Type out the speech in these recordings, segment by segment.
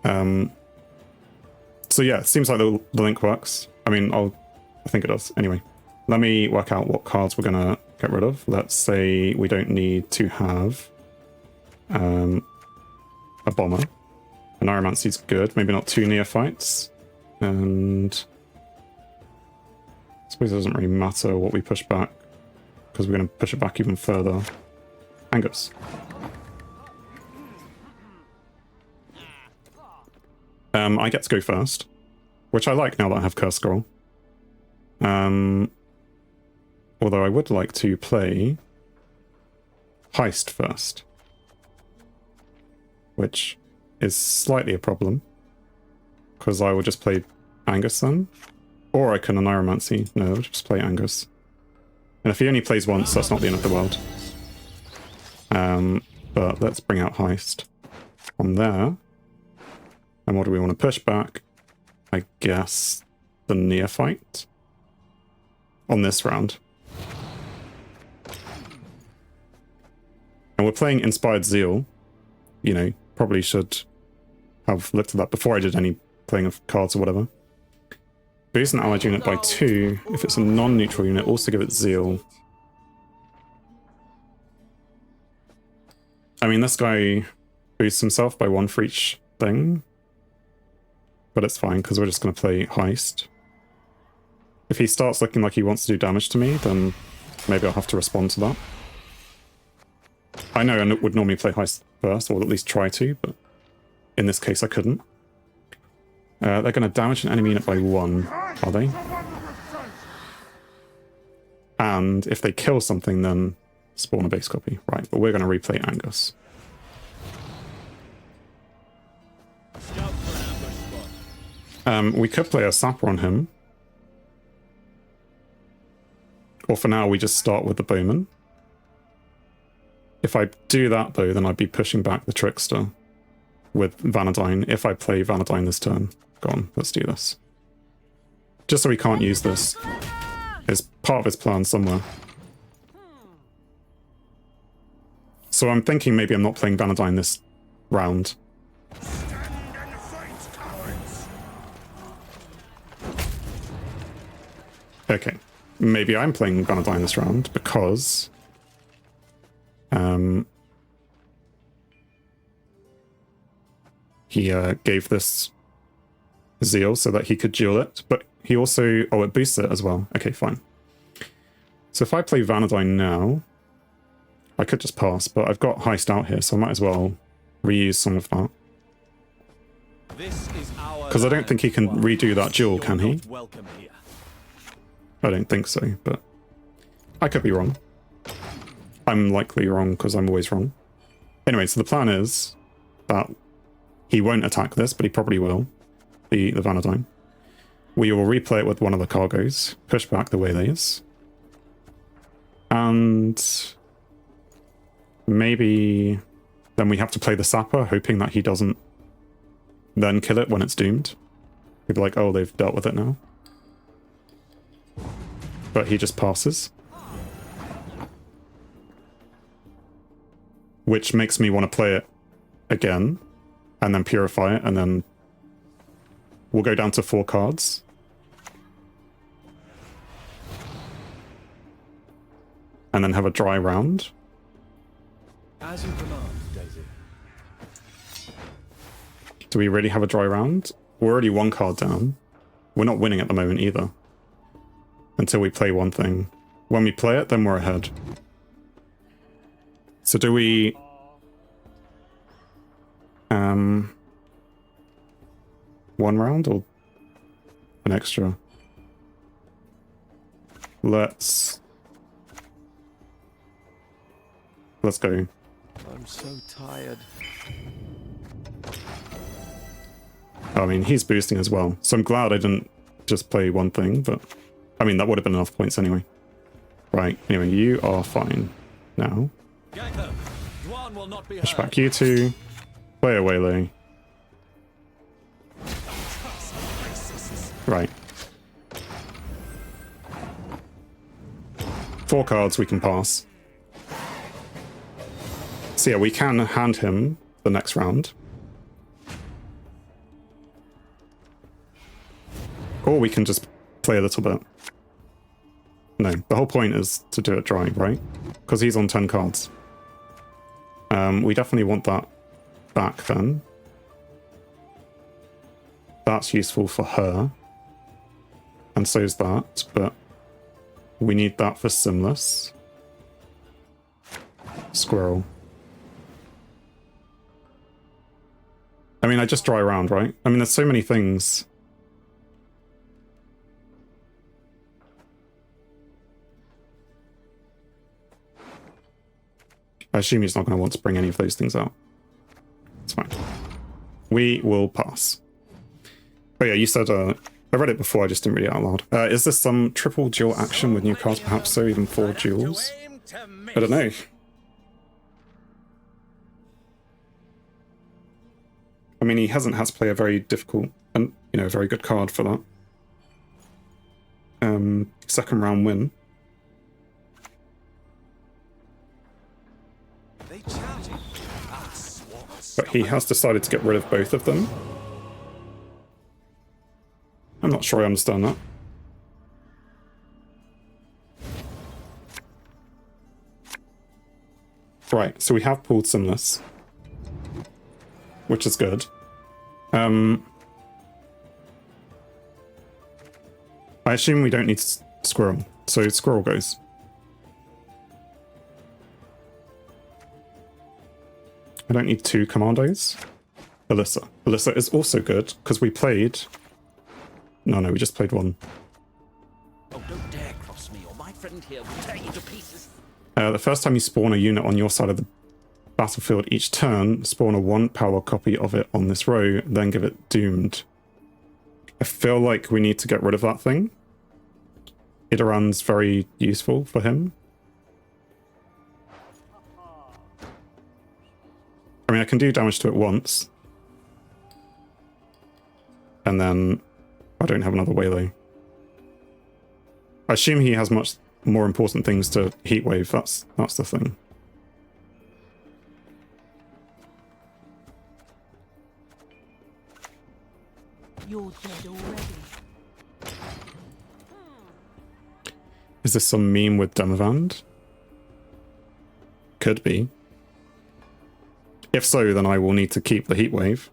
So yeah, it seems like the link works. I mean, I think it does. Anyway, let me work out what cards we're gonna get rid of. Let's say we don't need to have a bomber. An Aromancy's good. Maybe not 2 neophytes. And I suppose it doesn't really matter what we push back, because we're going to push it back even further. Angus. I get to go first, which I like now that I have Curse Scroll. Although I would like to play Heist first, which is slightly a problem, because I will just play Angus then. Or I can Anomancy. No, I'll just play Angus. And if he only plays once, that's not the end of the world. But let's bring out Heist from there. And what do we want to push back? I guess the Neophyte on this round. And we're playing Inspired Zeal. You know, probably should have looked at that before I did any playing of cards or whatever. Boost an allied unit by 2. If it's a non-neutral unit, also give it Zeal. I mean, this guy boosts himself by 1 for each thing. But it's fine, because we're just going to play Heist. If he starts looking like he wants to do damage to me, then maybe I'll have to respond to that. I know I would normally play Heist first, or at least try to, but in this case I couldn't. They're going to damage an enemy unit by 1, are they? And if they kill something, then spawn a base copy. Right, but we're going to replay Angus. We could play a Sapper on him. Or for now, we just start with the Bowman. If I do that, though, then I'd be pushing back the Trickster with Vanadine if I play Vanadine this turn. Go on, let's do this. Just so he can't use this. It's part of his plan somewhere. So I'm thinking maybe I'm not playing Vanadine this round. Okay, maybe I'm playing Vanadine this round because he gave this Zeal so that he could duel it, but he also... Oh, it boosts it as well. Okay, fine. So if I play Vanadine now, I could just pass, but I've got Heist out here, so I might as well reuse some of that. Because I don't think he can redo that duel, can he? I don't think so, but I could be wrong. I'm likely wrong because I'm always wrong. Anyway, so the plan is that he won't attack this, but he probably will. The Vanadine. We will replay it with one of the cargoes, push back the Waylays. And maybe then we have to play the Sapper, hoping that he doesn't then kill it when it's doomed. We'd be like, oh, they've dealt with it now. But he just passes. Which makes me want to play it again, and then purify it, and then we'll go down to 4 cards. And then have a dry round. As you command, Daisy. Do we really have a dry round? We're already 1 card down. We're not winning at the moment either. Until we play one thing. When we play it, then we're ahead. So do we... one round or an extra? Let's go. I'm so tired. I mean, he's boosting as well, so I'm glad I didn't just play one thing, but I mean, that would have been enough points anyway. Right, anyway, you are fine now. Push back you two. Play a Waylay. Right. 4 cards we can pass. So yeah, we can hand him the next round. Or we can just play a little bit. No, the whole point is to do it dry, right? Because he's on 10 cards. We definitely want that back then. That's useful for her. And so is that, but we need that for Simless. Squirrel. I mean, I just dry around, right? I mean, there's so many things. I assume he's not going to want to bring any of those things out. It's fine. We will pass. Oh yeah, you said, I read it before, I just didn't read it out loud. Is this some triple duel action with new cards, perhaps so, even 4 duels? I don't know. I mean, he hasn't had to play a very difficult and, you know, very good card for that. Second round win. But he has decided to get rid of both of them. I'm not sure I understand that. Right, so we have pulled Simless, which is good. I assume we don't need Squirrel, so Squirrel goes. I don't need 2 commandos. Alyssa. Alyssa is also good, because we played... No, we just played 1. Oh, don't dare cross me, or my friend here will tear you to pieces. The first time you spawn a unit on your side of the battlefield each turn, spawn a 1 power copy of it on this row, then give it doomed. I feel like we need to get rid of that thing. Idoran's very useful for him. I mean, I can do damage to it once. And then I don't have another Waylay. I assume he has much more important things to Heatwave, that's the thing. You're dead already. Is this some meme with Demavand? Could be. If so, then I will need to keep the Heatwave.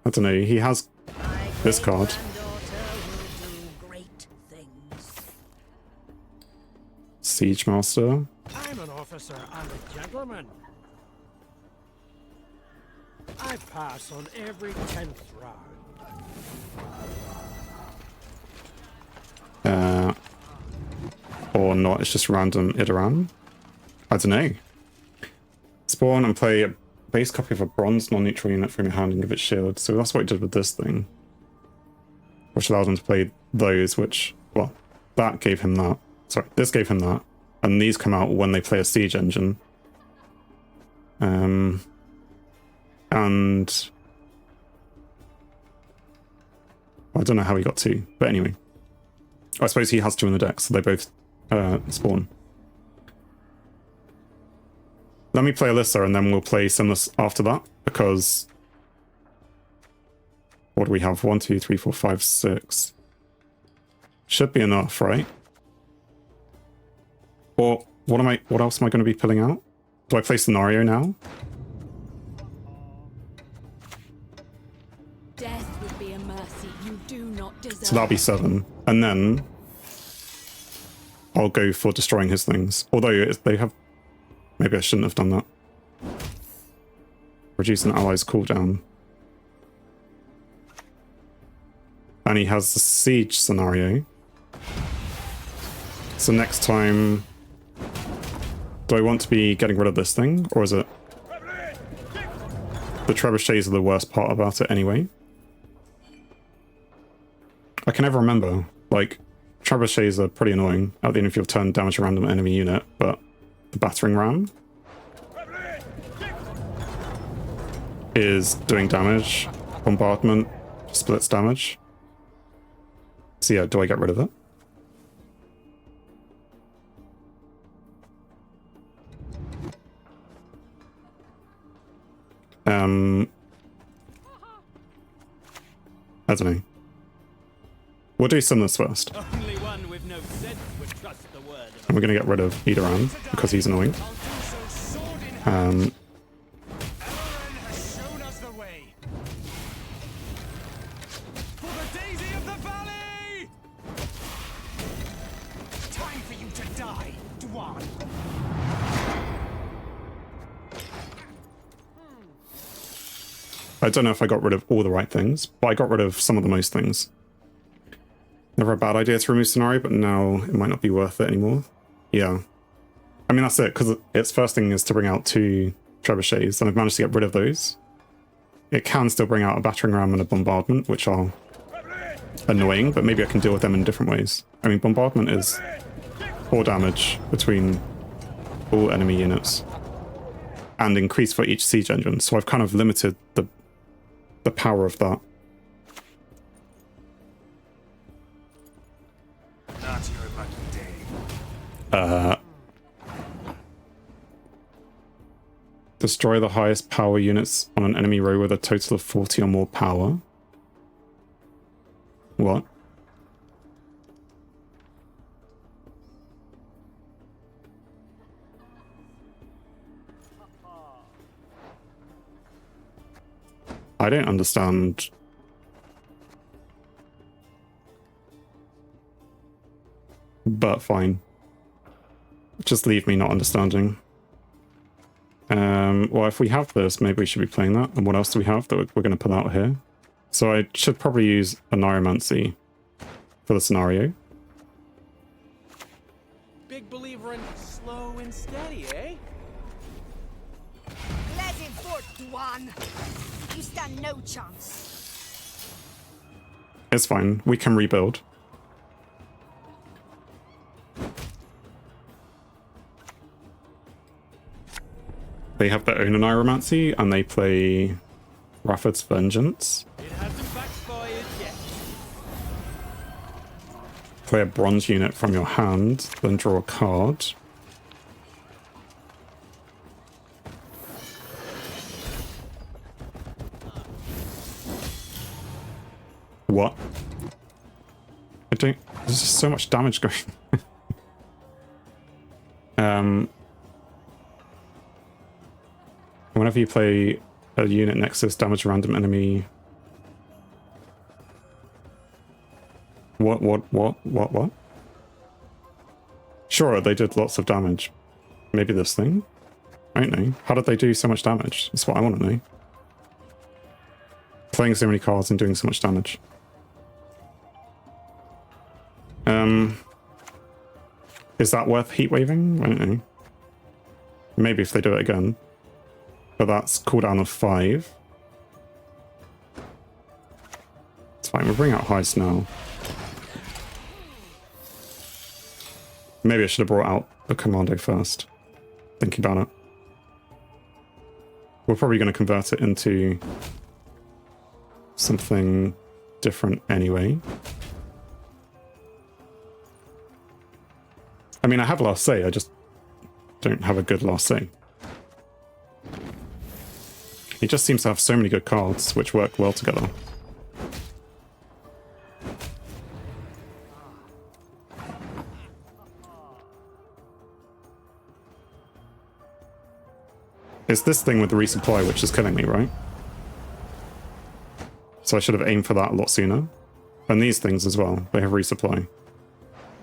I don't know, he has this card. Siege Master. I'm an officer and a gentleman. I pass on every 10th round. Or not, it's just random Idoran. I don't know. Spawn and play a base copy of a bronze non-neutral unit from your hand and give it shield. So that's what it did with this thing. Which allowed him to play those, which, well, that gave him that. Sorry, this gave him that. And these come out when they play a siege engine. And I don't know how he got 2, but anyway. I suppose he has 2 in the deck, so they both spawn. Let me play Alyssa and then we'll play Simless after that, because... What do we have? 1, 2, 3, 4, 5, 6. Should be enough, right? Or what else am I going to be pulling out? Do I play Scenario now? Death would be a mercy you do not deserve. So that'll be 7. And then I'll go for destroying his things. Although they have... Maybe I shouldn't have done that. Reduce an ally's cooldown. And he has the siege scenario. So next time... Do I want to be getting rid of this thing? Or is it... The trebuchets are the worst part about it anyway. I can never remember. Like, trebuchets are pretty annoying at the end of your turn, damage a random enemy unit, but the battering ram is doing damage. Bombardment splits damage. So yeah, do I get rid of it? I don't know. We'll do Sinless first. Only one with no sense would trust the word of And we're going to get rid of Idaran because he's annoying. Aaron has shown us the way. For the daisy of the valley! Time for you to die, Dwan. I don't know if I got rid of all the right things, but I got rid of some of the most things. Never a bad idea to remove scenario, but now it might not be worth it anymore. Yeah. I mean, that's it, because its first thing is to bring out 2 trebuchets, and I've managed to get rid of those. It can still bring out a battering ram and a bombardment, which are annoying, but maybe I can deal with them in different ways. I mean, bombardment is 4 damage between all enemy units, and increase for each siege engine, so I've kind of limited the power of that. Not your lucky day. Destroy the highest power units on an enemy row with a total of 40 or more power. What? I don't understand. But fine. Just leave me not understanding. Well, if we have this, maybe we should be playing that. And what else do we have that we're going to put out here? So I should probably use a Neuromancy for the scenario. big believer in slow and steady, eh? Let him forth, Dwan. You stand no chance. It's fine. We can rebuild. They have their own Neuromancy, and they play Rafford's Vengeance. It hasn't backfired yet. Play a bronze unit from your hand, then draw a card. What? I don't... There's just so much damage going. Whenever you play a unit next to this, damage a random enemy. What? Sure, they did lots of damage. Maybe this thing? I don't know. How did they do so much damage? That's what I want to know. Playing so many cards and doing so much damage. Is that worth heat waving? I don't know. Maybe if they do it again. But that's cooldown of 5. It's fine, we'll bring out Heist now. Maybe I should have brought out the Commando first. Thinking about it. We're probably going to convert it into something different anyway. I mean, I have last say, I just don't have a good last say. He just seems to have so many good cards which work well together. It's this thing with the resupply which is killing me, right? So I should have aimed for that a lot sooner. And these things as well, they have resupply.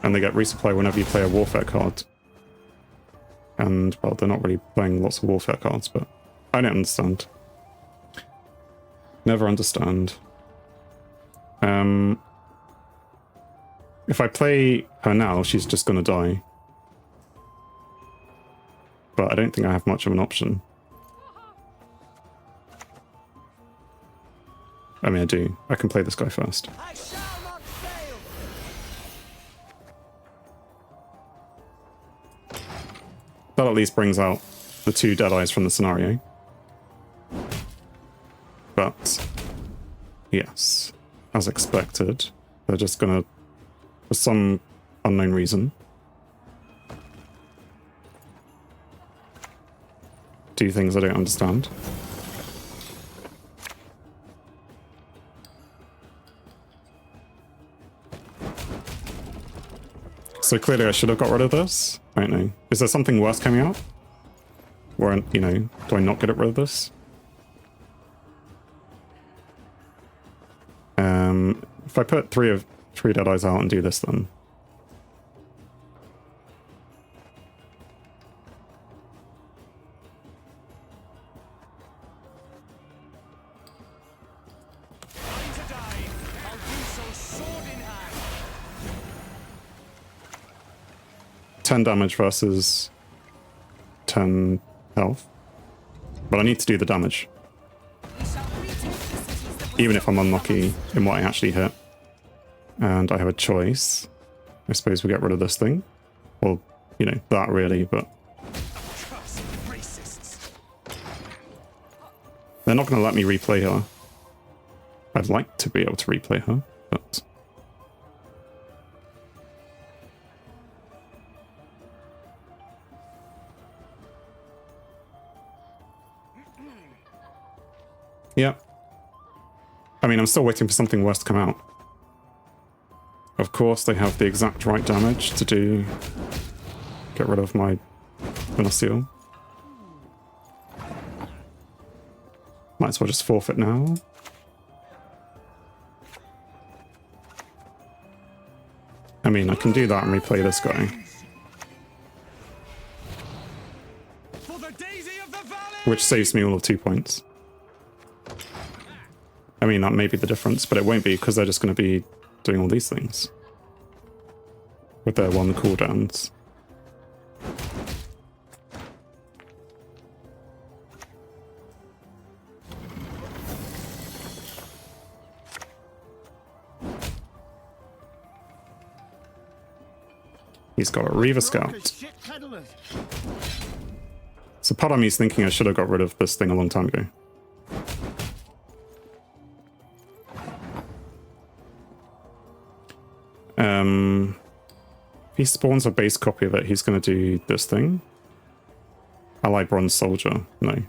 And they get resupply whenever you play a warfare card. And, well, they're not really playing lots of warfare cards, but I don't understand. Never understand. If I play her now, she's just gonna die. But I don't think I have much of an option. I mean, I do. I can play this guy first. I shall not fail. That at least brings out the 2 Deadeyes from the scenario. But, yes, as expected, they're just gonna, for some unknown reason, do things I don't understand. So clearly I should have got rid of this. I don't know. Is there something worse coming out? Or, you know, do I not get rid of this? If I put three dead eyes out and do this then. Ready to die. I'll do so sword in hand. 10 damage versus 10 health. But I need to do the damage. We shall retake the cities that Even if I'm unlucky in what I actually hit. And I have a choice. I suppose we get rid of this thing. Well, you know, that really, but... Curse racists. They're not going to let me replay her. I'd like to be able to replay her, but... Yeah. I mean, I'm still waiting for something worse to come out. Of course, they have the exact right damage to do... Get rid of my Venocil. Might as well just forfeit now. I mean, I can do that and replay this guy. For the daisy of the valley. Which saves me all of 2 points. I mean, that may be the difference, but it won't be because they're just going to be doing all these things. With their 1 cooldowns. He's got a Reaver Scout. So part of me is thinking I should have got rid of this thing a long time ago. If he spawns a base copy of it, he's going to do this thing. Allied Bronze Soldier. No.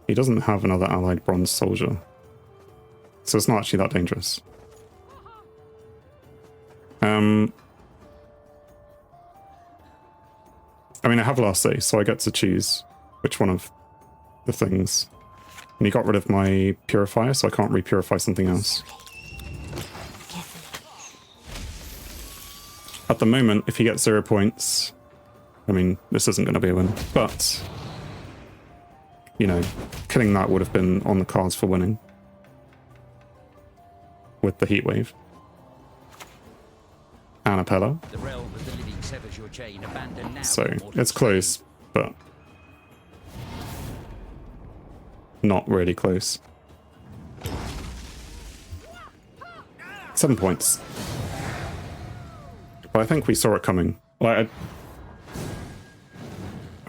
He doesn't have another Allied Bronze Soldier. So it's not actually that dangerous. I mean, I have last say, so I get to choose which one of the things. And he got rid of my purifier, so I can't re-purify something else. At the moment, if he gets 0 points, I mean, this isn't going to be a win, but, you know, killing that would have been on the cards for winning. With the heat wave. Annapella. The realm of the living severs your chain, abandoned now. So, immortal it's close, but not really close. 7 points. But I think we saw it coming. Like,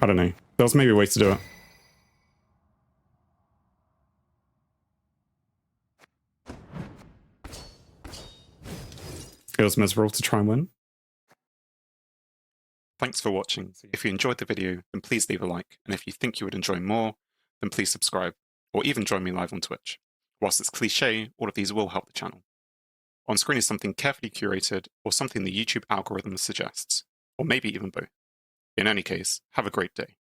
I don't know. There was maybe ways to do it. It was miserable to try and win. Thanks for watching. If you enjoyed the video, then please leave a like. And if you think you would enjoy more, then please subscribe, or even join me live on Twitch. Whilst it's cliche, all of these will help the channel. On screen is something carefully curated, or something the YouTube algorithm suggests, or maybe even both. In any case, have a great day.